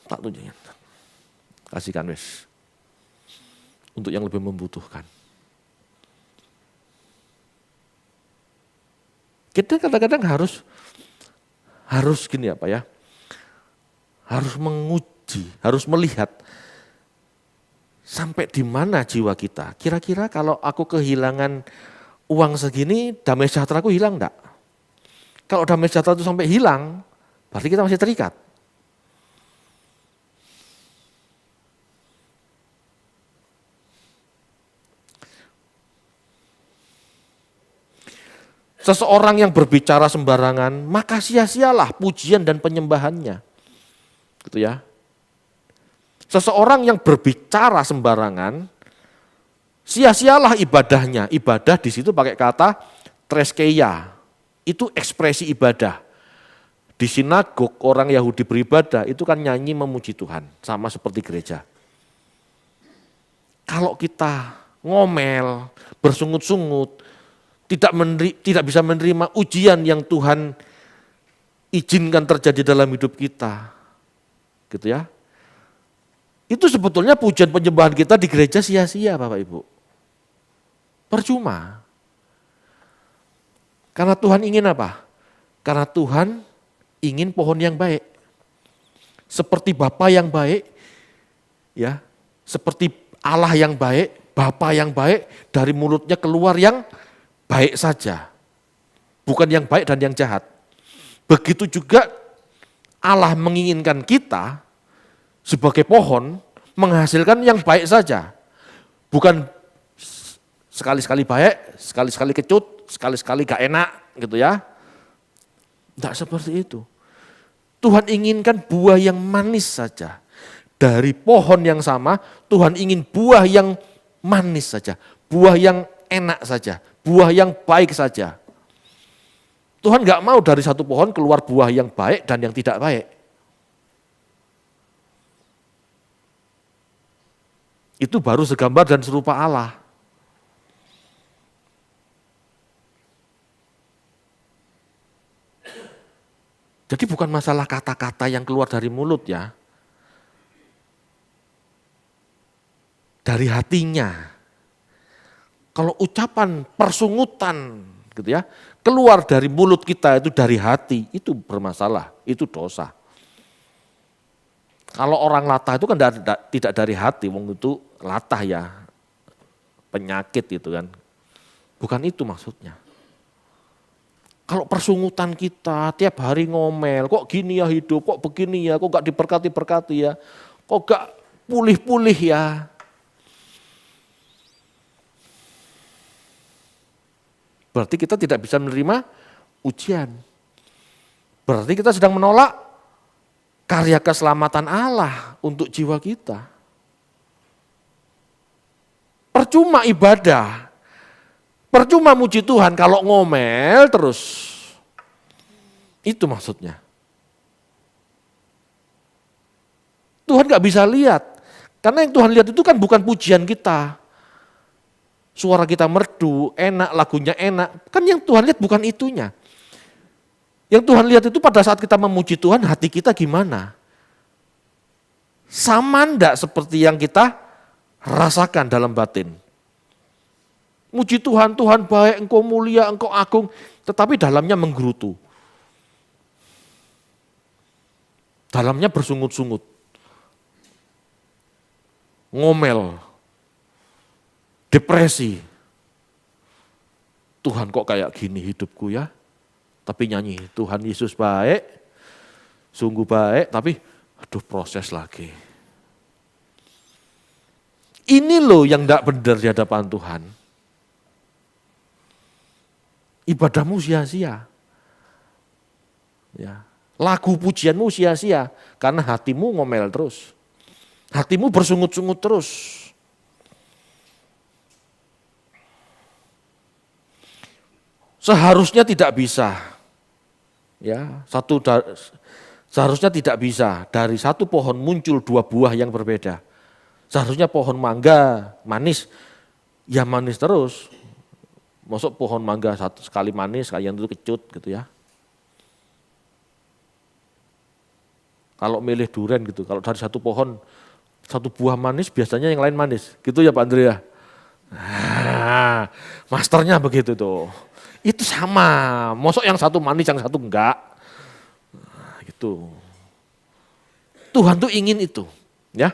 Tak tunjukin. Kasihkan wes. Untuk yang lebih membutuhkan. Kita kadang-kadang harus gini apa ya? Harus menguji, harus melihat sampai di mana jiwa kita. Kira-kira kalau aku kehilangan uang segini, damai sejahtera aku hilang enggak? Kalau damai sejahtera itu sampai hilang, berarti kita masih terikat. Seseorang yang berbicara sembarangan, maka sia-sialah pujian dan penyembahannya. Gitu ya. Seseorang yang berbicara sembarangan, sia-sialah ibadahnya. Ibadah di situ pakai kata treskeia. Itu ekspresi ibadah. Di sinagog orang Yahudi beribadah itu kan nyanyi memuji Tuhan, sama seperti gereja. Kalau kita ngomel, bersungut-sungut, tidak bisa menerima ujian yang Tuhan izinkan terjadi dalam hidup kita. Gitu ya. Itu sebetulnya pujian penyembahan kita di gereja sia-sia Bapak Ibu. Percuma. Karena Tuhan ingin apa? Karena Tuhan ingin pohon yang baik. Seperti Bapa yang baik, ya, seperti Allah yang baik, Bapa yang baik, dari mulutnya keluar yang baik saja. Bukan yang baik dan yang jahat. Begitu juga Allah menginginkan kita sebagai pohon menghasilkan yang baik saja. Bukan sekali-sekali baik, sekali-sekali kecut, sekali-sekali gak enak gitu ya. Tidak seperti itu. Tuhan inginkan buah yang manis saja. Dari pohon yang sama, Tuhan ingin buah yang manis saja. Buah yang enak saja. Buah yang baik saja. Tuhan gak mau dari satu pohon keluar buah yang baik dan yang tidak baik. Itu baru segambar dan serupa Allah. Jadi bukan masalah kata-kata yang keluar dari mulut ya. Dari hatinya. Kalau ucapan persungutan gitu ya, keluar dari mulut kita itu dari hati, itu bermasalah, itu dosa. Kalau orang latah itu kan tidak dari hati, wong itu latah ya, penyakit itu kan. Bukan itu maksudnya. Kalau persungutan kita tiap hari ngomel, kok gini ya hidup, kok begini ya, kok gak diberkati-berkati ya, kok gak pulih-pulih ya. Berarti kita tidak bisa menerima ujian. Berarti kita sedang menolak karya keselamatan Allah untuk jiwa kita. Percuma ibadah, percuma muji Tuhan kalau ngomel terus. Itu maksudnya. Tuhan gak bisa lihat, karena yang Tuhan lihat itu kan bukan pujian kita. Suara kita merdu, enak, lagunya enak. Kan yang Tuhan lihat bukan itunya. Yang Tuhan lihat itu pada saat kita memuji Tuhan, hati kita gimana? Sama enggak seperti yang kita rasakan dalam batin? Muji Tuhan, Tuhan baik, Engkau mulia, Engkau agung, tetapi dalamnya menggerutu. Dalamnya bersungut-sungut. Ngomel. Depresi. Tuhan kok kayak gini hidupku ya. Tapi nyanyi, Tuhan Yesus baik, sungguh baik, tapi aduh proses lagi. Ini loh yang tidak benar di hadapan Tuhan. Ibadahmu sia-sia. Ya. Lagu pujianmu sia-sia karena hatimu ngomel terus. Hatimu bersungut-sungut terus. Seharusnya tidak bisa. Ya, seharusnya tidak bisa dari satu pohon muncul dua buah yang berbeda. Seharusnya pohon mangga manis, ya manis terus. Masuk pohon mangga satu sekali manis, yang itu kecut gitu ya. Kalau milih durian gitu, kalau dari satu pohon, satu buah manis biasanya yang lain manis. Gitu ya Pak Andrea. Nah, masternya begitu tuh. Itu sama, mosok yang satu manis, yang satu enggak. Nah, gitu. Tuhan tuh ingin itu, ya.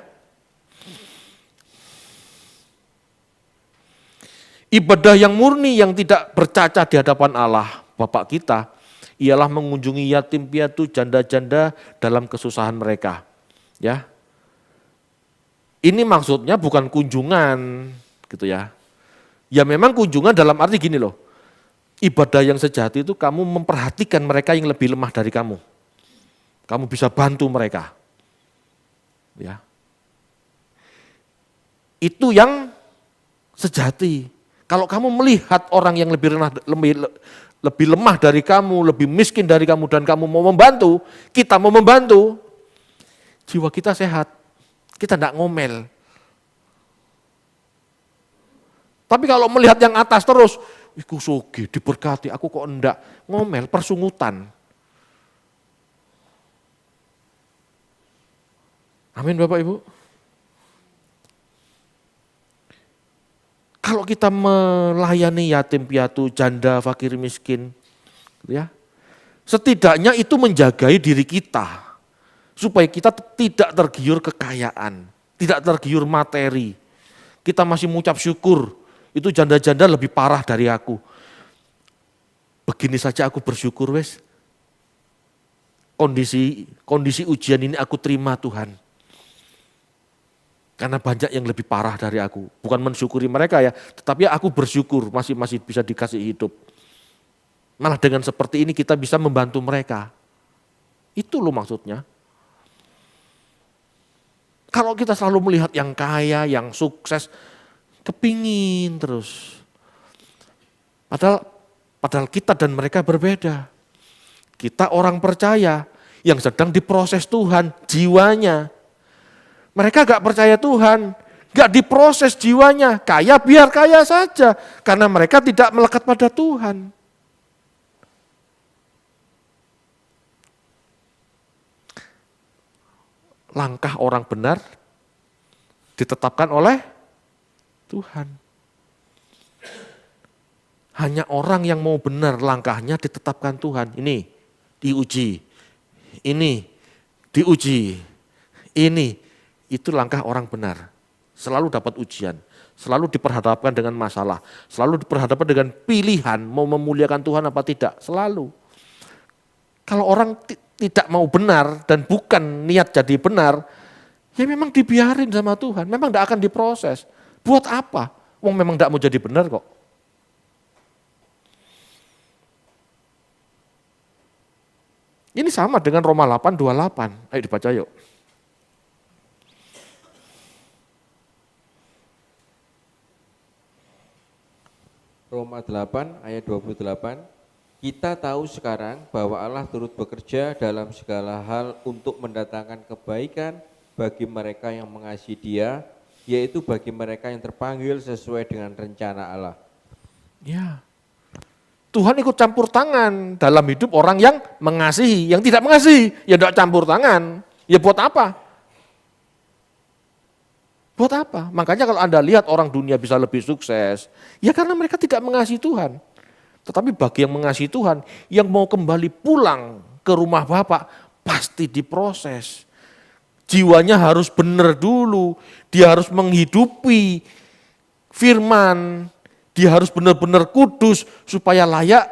Ibadah yang murni yang tidak bercacat di hadapan Allah, Bapa kita, ialah mengunjungi yatim piatu, janda-janda dalam kesusahan mereka. Ya. Ini maksudnya bukan kunjungan, gitu ya. Ya memang kunjungan dalam arti gini loh. Ibadah yang sejati itu kamu memperhatikan mereka yang lebih lemah dari kamu. Kamu bisa bantu mereka. Ya. Itu yang sejati. Kalau kamu melihat orang yang lebih lemah dari kamu, lebih miskin dari kamu, dan kamu mau membantu, kita mau membantu, jiwa kita sehat, kita tidak ngomel. Tapi kalau melihat yang atas terus, iku soge, diberkati, aku kok enggak, ngomel, persungutan. Amin Bapak Ibu. Kalau kita melayani yatim piatu, janda, fakir, miskin, ya, setidaknya itu menjagai diri kita supaya kita tidak tergiur kekayaan, tidak tergiur materi. Kita masih mengucap syukur, itu janda-janda lebih parah dari aku. Begini saja aku bersyukur wes. Kondisi ujian ini aku terima Tuhan. Karena banyak yang lebih parah dari aku. Bukan mensyukuri mereka ya, tetapi aku bersyukur masih bisa dikasih hidup. Malah dengan seperti ini kita bisa membantu mereka. Itu loh maksudnya. Kalau kita selalu melihat yang kaya, yang sukses, kepingin terus. Padahal kita dan mereka berbeda. Kita orang percaya yang sedang diproses Tuhan, jiwanya. Mereka gak percaya Tuhan, gak diproses jiwanya, kaya biar kaya saja, karena mereka tidak melekat pada Tuhan. Langkah orang benar ditetapkan oleh Tuhan. Hanya orang yang mau benar langkahnya ditetapkan Tuhan. Ini diuji, ini diuji, ini. Itu langkah orang benar. Selalu dapat ujian, selalu diperhadapkan dengan masalah, selalu diperhadapkan dengan pilihan mau memuliakan Tuhan apa tidak, selalu. Kalau orang tidak mau benar dan bukan niat jadi benar, ya memang dibiarin sama Tuhan, memang tidak akan diproses. Buat apa? Wong memang tidak mau jadi benar kok. Ini sama dengan Roma 8:28. Ayo dibaca yuk.
Roma 8 ayat 28, kita tahu sekarang bahwa Allah turut bekerja dalam segala hal untuk mendatangkan kebaikan bagi mereka yang mengasihi Dia, yaitu bagi mereka yang terpanggil sesuai dengan rencana Allah. Ya.
Tuhan ikut campur tangan dalam hidup orang yang mengasihi, yang tidak mengasihi, ya tidak campur tangan. Ya buat apa? Buat apa? Makanya kalau Anda lihat orang dunia bisa lebih sukses, ya karena mereka tidak mengasihi Tuhan. Tetapi bagi yang mengasihi Tuhan, yang mau kembali pulang ke rumah Bapak, pasti diproses. Jiwanya harus benar dulu, dia harus menghidupi firman, dia harus benar-benar kudus supaya layak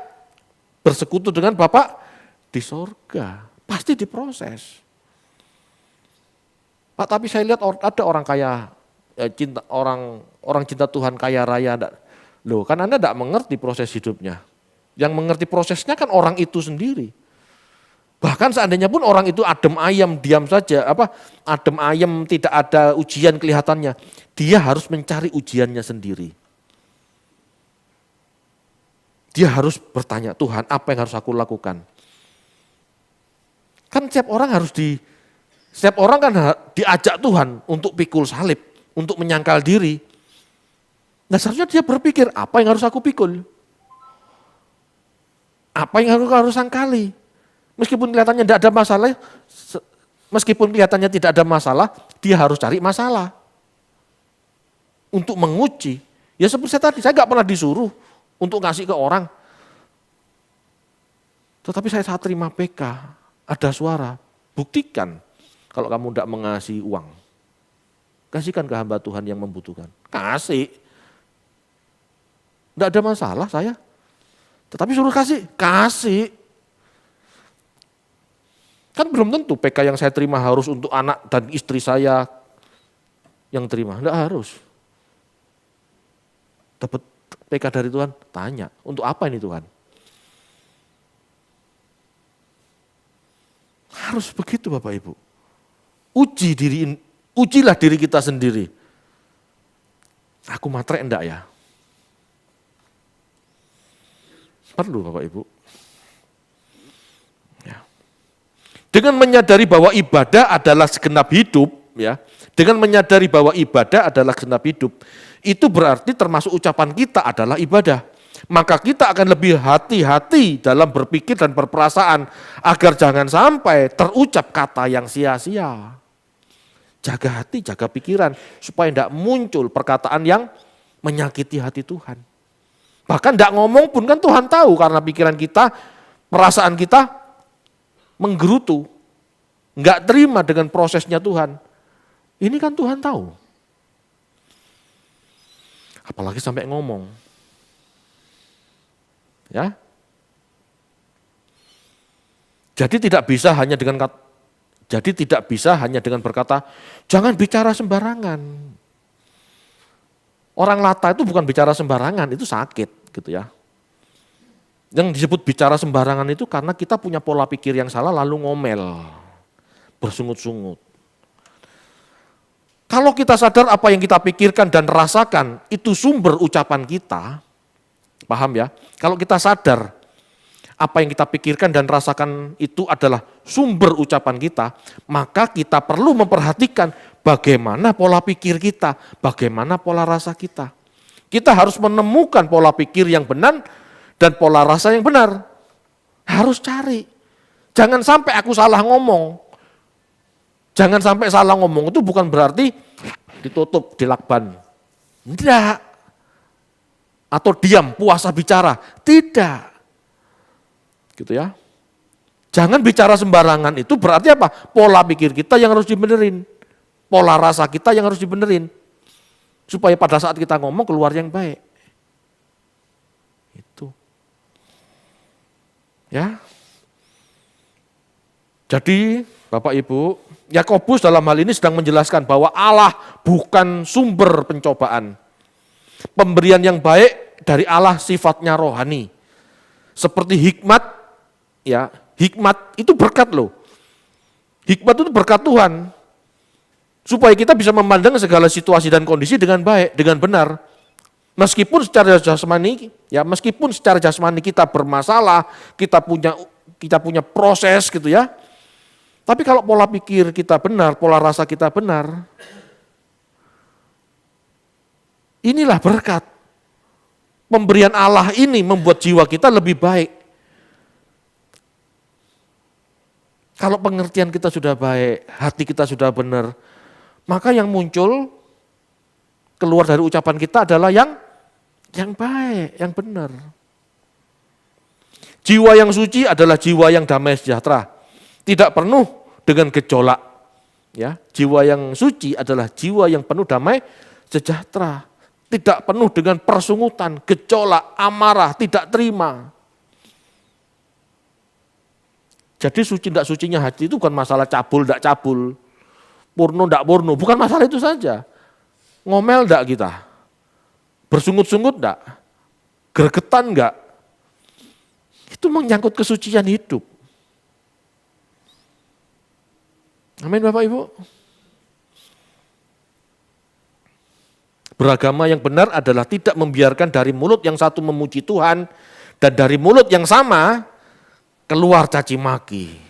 bersekutu dengan Bapak di sorga. Pasti diproses. Pak, tapi saya lihat ada orang kaya, orang cinta Tuhan kaya raya. Loh, kan Anda tidak mengerti proses hidupnya. Yang mengerti prosesnya kan orang itu sendiri. Bahkan seandainya pun orang itu adem ayem, diam saja, adem ayem, tidak ada ujian kelihatannya, dia harus mencari ujiannya sendiri. Dia harus bertanya, Tuhan apa yang harus aku lakukan? Kan setiap orang kan diajak Tuhan untuk pikul salib, untuk menyangkal diri. Nah seharusnya dia berpikir, apa yang harus aku pikul? Apa yang harus sangkali? Meskipun kelihatannya tidak ada masalah, dia harus cari masalah. Untuk menguji. Ya seperti saya nggak pernah disuruh untuk ngasih ke orang. Tetapi saya saat terima PK, ada suara, buktikan kalau kamu tidak mengasihi uang. Kasihkan ke hamba Tuhan yang membutuhkan. Kasih. Tidak ada masalah saya. Tetapi suruh kasih. Kan belum tentu PK yang saya terima harus untuk anak dan istri saya yang terima. Tidak harus. Dapat PK dari Tuhan, tanya, untuk apa ini Tuhan? Harus begitu Bapak Ibu. Ujilah diri kita sendiri. Aku matre enggak ya? Perlu Bapak Ibu. Ya. Dengan menyadari bahwa ibadah adalah segenap hidup, ya. Dengan menyadari bahwa ibadah adalah segenap hidup, itu berarti termasuk ucapan kita adalah ibadah. Maka kita akan lebih hati-hati dalam berpikir dan berperasaan agar jangan sampai terucap kata yang sia-sia. Jaga hati, jaga pikiran supaya tidak muncul perkataan yang menyakiti hati Tuhan. Bahkan tidak ngomong pun kan Tuhan tahu karena pikiran kita, perasaan kita menggerutu. Enggak terima dengan prosesnya Tuhan. Ini kan Tuhan tahu. Apalagi sampai ngomong. Ya. Jadi tidak bisa hanya dengan berkata, jangan bicara sembarangan. Orang lata itu bukan bicara sembarangan, itu sakit gitu ya. Yang disebut bicara sembarangan itu karena kita punya pola pikir yang salah lalu ngomel, bersungut-sungut. Kalau kita sadar apa yang kita pikirkan dan rasakan itu sumber ucapan kita, paham ya? Kalau kita sadar apa yang kita pikirkan dan rasakan itu adalah sumber ucapan kita, maka kita perlu memperhatikan bagaimana pola pikir kita, bagaimana pola rasa kita. Kita harus menemukan pola pikir yang benar dan pola rasa yang benar. Harus cari. Jangan sampai aku salah ngomong. Jangan sampai salah ngomong itu bukan berarti ditutup, dilakban. Tidak. Atau diam, puasa bicara. Tidak. Gitu ya. Jangan bicara sembarangan itu berarti apa? Pola pikir kita yang harus dibenerin. Pola rasa kita yang harus dibenerin. Supaya pada saat kita ngomong keluar yang baik. Itu. Ya. Jadi Bapak Ibu, Yakobus dalam hal ini sedang menjelaskan bahwa Allah bukan sumber pencobaan. Pemberian yang baik dari Allah sifatnya rohani. Seperti hikmat, ya, hikmat itu berkat loh. Hikmat itu berkat Tuhan. Supaya kita bisa memandang segala situasi dan kondisi dengan baik, dengan benar. Meskipun secara jasmani kita bermasalah, kita punya proses gitu ya. Tapi kalau pola pikir kita benar, pola rasa kita benar, inilah berkat. Pemberian Allah ini membuat jiwa kita lebih baik. Kalau pengertian kita sudah baik, hati kita sudah benar, maka yang muncul keluar dari ucapan kita adalah yang baik, yang benar. Jiwa yang suci adalah jiwa yang damai sejahtera. Tidak penuh dengan gejolak. Ya, jiwa yang suci adalah jiwa yang penuh damai sejahtera. Tidak penuh dengan persungutan, gejolak, amarah, tidak terima. Jadi suci tidak sucinya hati itu bukan masalah cabul tidak cabul, purno tidak purno, bukan masalah itu saja. Ngomel tidak kita, bersungut-sungut tidak, gregetan enggak. Itu menyangkut kesucian hidup. Amin Bapak Ibu. Beragama yang benar adalah tidak membiarkan dari mulut yang satu memuji Tuhan dan dari mulut yang sama keluar caci maki,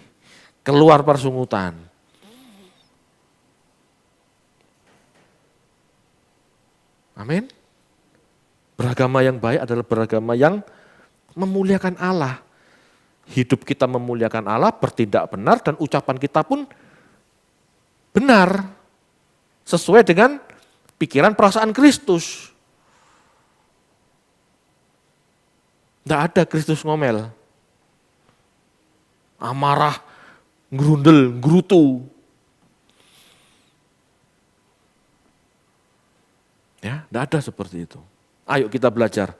keluar persungutan. Amin. Beragama yang baik adalah beragama yang memuliakan Allah. Hidup kita memuliakan Allah, bertindak benar dan ucapan kita pun benar. Sesuai dengan pikiran perasaan Kristus. Tidak ada Kristus ngomel. Amarah, ngerundel, ngerutu. Ya, tidak ada seperti itu. Ayo kita belajar.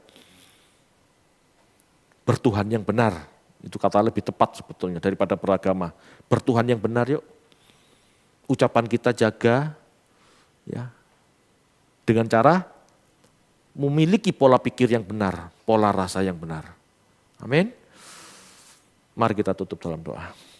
Bertuhan yang benar. Itu kata lebih tepat sebetulnya daripada beragama. Bertuhan yang benar yuk. Ucapan kita jaga. Ya, dengan cara memiliki pola pikir yang benar, pola rasa yang benar. Amin. Mari kita tutup dalam doa.